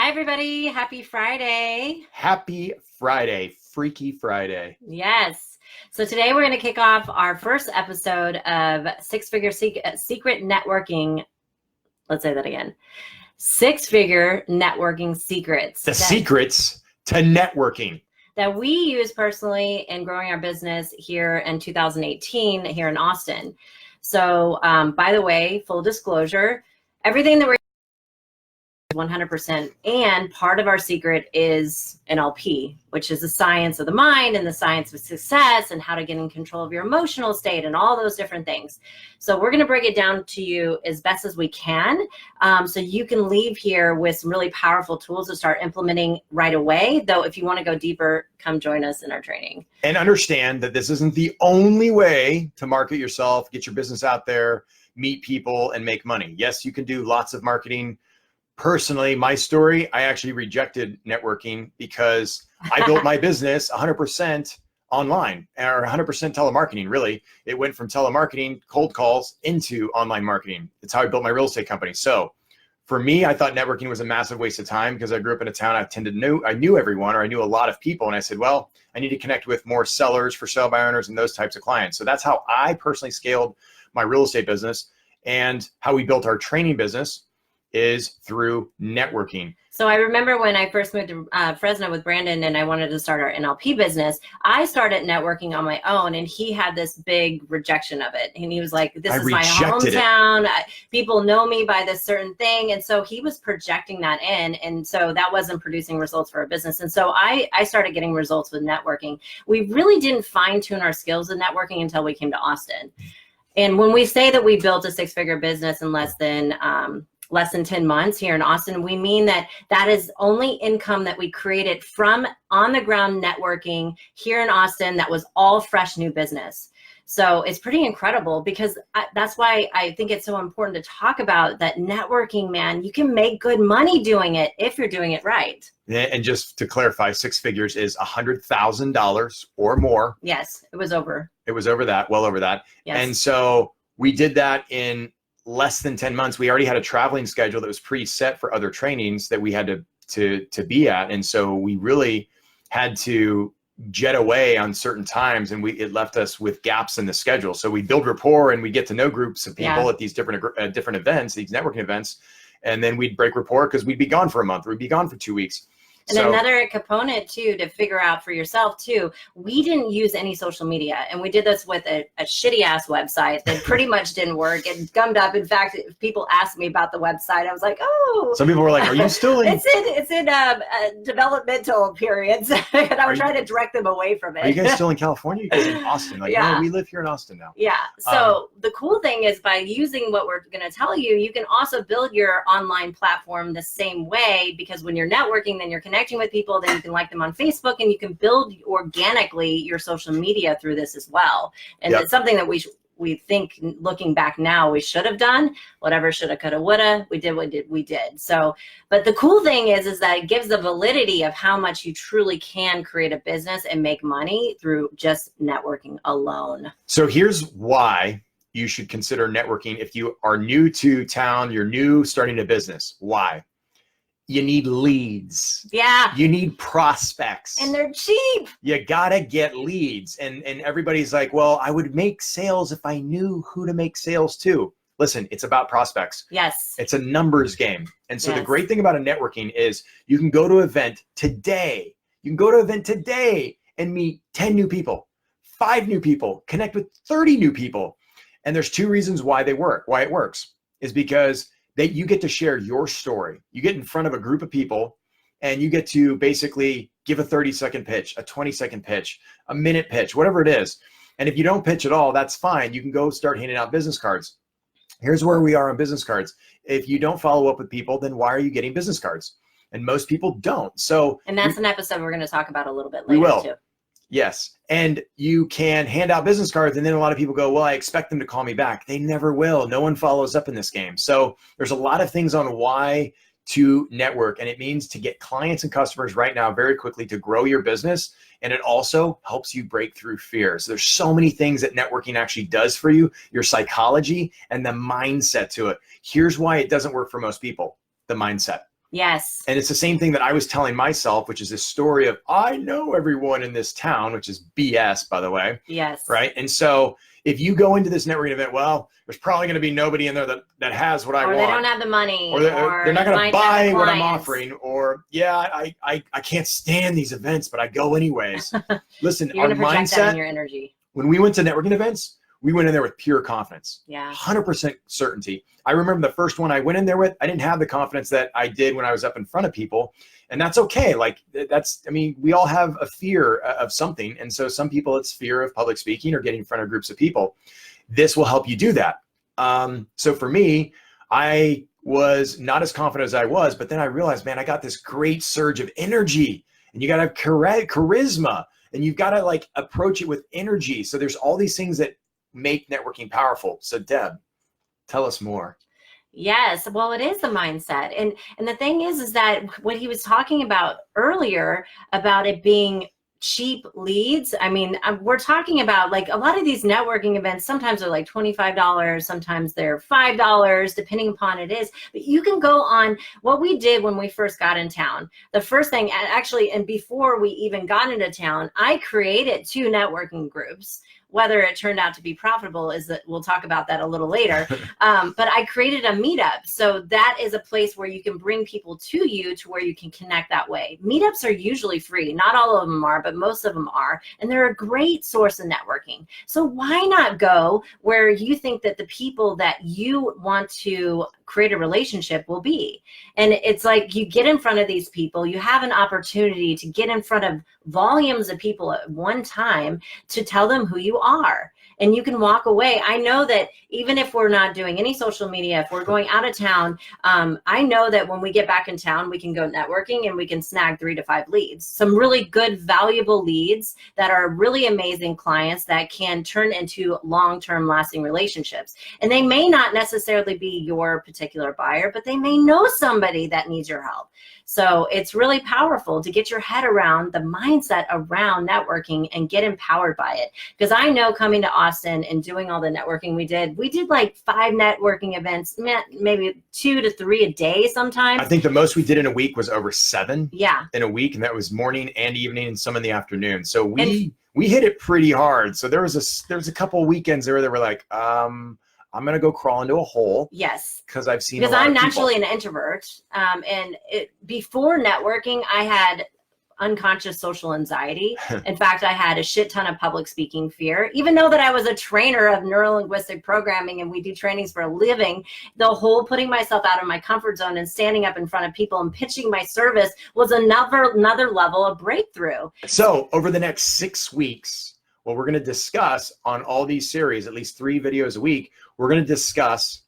Hi, everybody. Happy Friday. Happy Friday, Freaky Friday. Yes. So today we're going to kick off our first episode of Six-Figure Secret Networking. Let's say that again. Six-Figure Networking Secrets. The secrets to networking. That we use personally in growing our business here in 2018 here in Austin. So by the way, full disclosure, everything that we're 100%. And part of our secret is NLP, which is the science of the mind and the science of success and how to get in control of your emotional state and all those different things. So we're going to break it down to you as best as we can. So you can leave here with some really powerful tools to start implementing right away. Though, if you want to go deeper, come join us in our training. And understand that this isn't the only way to market yourself, get your business out there, meet people, and make money. Yes, you can do lots of marketing. Personally, my story, I actually rejected networking because I built my business 100% online or 100% telemarketing, really. It went from telemarketing, cold calls into online marketing. It's how I built my real estate company. So for me, I thought networking was a massive waste of time because I grew up in a town I knew everyone, or I knew a lot of people. And I said, well, I need to connect with more sellers for sale by owners and those types of clients. So that's how I personally scaled my real estate business, and how we built our training business is through networking. So I remember when I first moved to Fresno with Brandon and I wanted to start our NLP business, I started networking on my own, and he had this big rejection of it. And he was like, this is my hometown. People know me by this certain thing. And so he was projecting that in. And so that wasn't producing results for our business. And so I started getting results with networking. We really didn't fine tune our skills in networking until we came to Austin. And when we say that we built a six-figure business in less than 10 months here in Austin, we mean that is only income that we created from on the ground networking here in Austin. That was all fresh new business. So it's pretty incredible, because that's why I think it's so important to talk about that networking, man. You can make good money doing it if you're doing it right. And just to clarify, six figures is $100,000 or more. Yes, it was over. It was over that, well over that. Yes. And so we did that in less than 10 months. We already had a traveling schedule that was preset for other trainings that we had to be at. And so we really had to jet away on certain times, and it left us with gaps in the schedule. So we build rapport and we get to know groups of people at these different events, these networking events. And then we'd break rapport because we'd be gone for a month, or we'd be gone for 2 weeks. And another component too, to figure out for yourself too, we didn't use any social media, and we did this with a shitty ass website that pretty much didn't work. It gummed up. In fact, if people asked me about the website, I was like, oh. Some people were like, are you still in? It's in developmental periods. And I was trying to direct them away from it. Are you guys still in California? You guys in Austin? Like, no, we live here in Austin now. Yeah. So the cool thing is, by using what we're going to tell you, you can also build your online platform the same way, because when you're networking, then you're connecting with people, then you can like them on Facebook, and you can build organically your social media through this as well. And it's something that we think, looking back now, we should have done. Whatever, shoulda, coulda, woulda, we did. So, but the cool thing is that it gives the validity of how much you truly can create a business and make money through just networking alone. So here's why you should consider networking if you are new to town, you're starting a business. Why? You need leads. Yeah. You need prospects. And they're cheap. You gotta get leads. And everybody's like, well, I would make sales if I knew who to make sales to. Listen, it's about prospects. Yes. It's a numbers game. And so the great thing about a networking is you can go to an event today. You can go to an event today and meet 10 new people, 5 new people, connect with 30 new people. And there's 2 reasons why it works is because that you get to share your story. You get in front of a group of people and you get to basically give a 30-second pitch, a 20-second pitch, a minute pitch, whatever it is. And if you don't pitch at all, that's fine. You can go start handing out business cards. Here's where we are on business cards. If you don't follow up with people, then why are you getting business cards? And most people don't. And that's an episode we're going to talk about a little bit later. We will. Too. Yes. And you can hand out business cards, and then a lot of people go, well, I expect them to call me back. They never will. No one follows up in this game. So there's a lot of things on why to network, and it means to get clients and customers right now very quickly to grow your business. And it also helps you break through fear. So there's so many things that networking actually does for you, your psychology and the mindset to it. Here's why it doesn't work for most people, the mindset. Yes. And it's the same thing that I was telling myself, which is this story of, I know everyone in this town, which is BS, by the way. Yes. Right. And so if you go into this networking event, well, there's probably going to be nobody in there that has what I want. Or they don't have the money. Or they're not going to buy what I'm offering. Or, I can't stand these events, but I go anyways. Listen, You're our going to project mindset, that in your energy. when we went to networking events, we went in there with pure confidence. Yeah. 100% certainty. I remember the first one I went in there with, I didn't have the confidence that I did when I was up in front of people. And that's okay. Like we all have a fear of something. And so some people, it's fear of public speaking or getting in front of groups of people. This will help you do that. So for me, I was not as confident as I was, but then I realized, man, I got this great surge of energy, and you got to have charisma, and you've got to like approach it with energy. So there's all these things that make networking powerful. So Deb, tell us more. Yes. Well, it is the mindset. And the thing is that what he was talking about earlier about it being cheap leads. I mean, we're talking about like a lot of these networking events, sometimes they're like $25, sometimes they're $5, depending upon it is. But you can go on what we did when we first got in town. The first thing actually, and before we even got into town, I created 2 networking groups. Whether it turned out to be profitable is that we'll talk about that a little later. But I created a meetup. So that is a place where you can bring people to you to where you can connect that way. Meetups are usually free. Not all of them are, but most of them are. And they're a great source of networking. So why not go where you think that the people that you want to create a relationship will be? And it's like you get in front of these people, you have an opportunity to get in front of volumes of people at one time to tell them who you are. And you can walk away. I know that even if we're not doing any social media, if we're going out of town, I know that when we get back in town, we can go networking and we can snag 3 to 5 leads. Some really good, valuable leads that are really amazing clients that can turn into long-term lasting relationships. And they may not necessarily be your particular buyer, but they may know somebody that needs your help. So it's really powerful to get your head around the mindset around networking and get empowered by it. Because I know coming to Austin and doing all the networking we did like 5 networking events, maybe 2 to 3 a day sometimes. I think the most we did in a week was over 7 in a week. And that was morning and evening and some in the afternoon. So we hit it pretty hard. So there was a couple of weekends there that were like, I'm going to go crawl into a hole. Yes. Because I've seen I'm naturally an introvert. Before networking, I had unconscious social anxiety. In fact, I had a shit ton of public speaking fear. Even though that I was a trainer of neuro-linguistic programming and we do trainings for a living, the whole putting myself out of my comfort zone and standing up in front of people and pitching my service was another level of breakthrough. So over the next 6 weeks, what we're going to discuss on all these series, at least 3 videos a week, we're going to discuss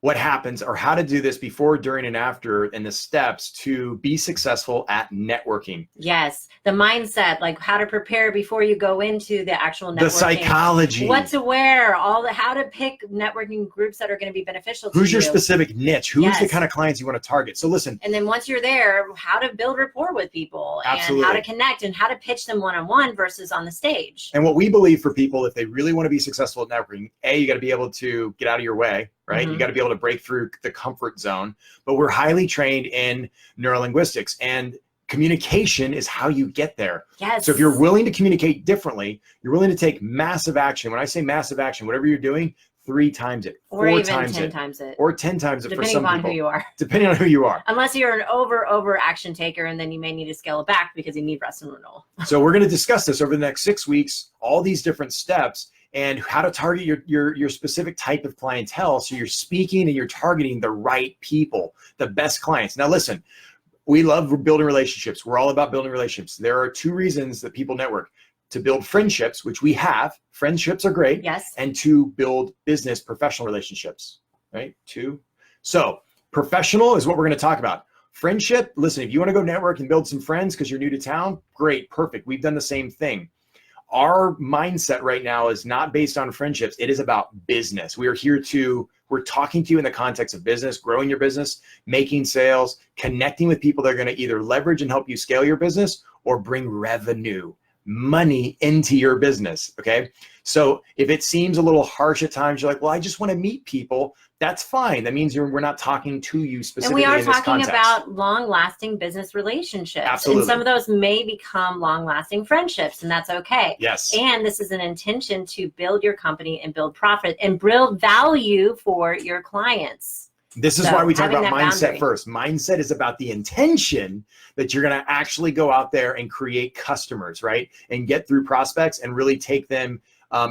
what happens or how to do this before, during, and after, and the steps to be successful at networking. Yes. The mindset, like how to prepare before you go into the actual networking. The psychology. What to wear, how to pick networking groups that are going to be beneficial to you. Who's your specific niche? Who's the kind of clients you want to target? So listen. And then once you're there, how to build rapport with people. Absolutely. And how to connect and how to pitch them one-on-one versus on the stage. And what we believe for people, if they really want to be successful at networking, you got to be able to get out of your way. Right? You got to be able to break through the comfort zone, but we're highly trained in neurolinguistics, and communication is how you get there. Yes. So if you're willing to communicate differently, you're willing to take massive action. When I say massive action, whatever you're doing, 3 times it, or 4 even times 10 it, times it, or 10 times it for some people. Depending on who you are. Depending on who you are. Unless you're an over action taker, and then you may need to scale it back because you need rest and renewal. So we're going to discuss this over the next 6 weeks, all these different steps, and how to target your specific type of clientele. So you're speaking and you're targeting the right people, the best clients. Now listen, we love building relationships. We're all about building relationships. There are 2 reasons that people network: to build friendships, which we have. Friendships are great. Yes. And to build business, professional relationships, right? 2. So professional is what we're going to talk about. Friendship, listen, if you want to go network and build some friends because you're new to town, great, perfect. We've done the same thing. Our mindset right now is not based on friendships. It is about business. We're talking to you in the context of business, growing your business, making sales, connecting with people that are going to either leverage and help you scale your business or bring revenue, money into your business. Okay. So if it seems a little harsh at times, you're like, well, I just want to meet people. that's fine. That means we're not talking to you And specifically we are in this talking context. about long-lasting business relationships. Absolutely. And some of those may become long-lasting friendships, and that's okay. Yes. And this is an intention to build your company and build profit and build value for your clients. This is why we talk about mindset first. Mindset is about the intention that you're going to actually go out there and create customers, right? And get through prospects and really take them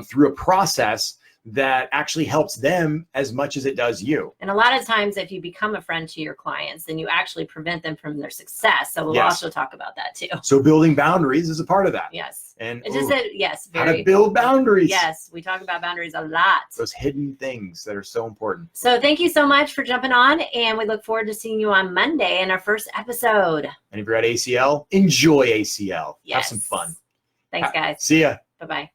through a process that actually helps them as much as it does you. And a lot of times, if you become a friend to your clients, then you actually prevent them from their success. So we'll also talk about that too. So building boundaries is a part of that. Yes. And it just said, yes, how to build boundaries. Yes, we talk about boundaries a lot. Those hidden things that are so important. So thank you so much for jumping on, and we look forward to seeing you on Monday in our first episode. And if you're at ACL, enjoy ACL. Yes. Have some fun. Thanks, guys. See ya. Bye-bye.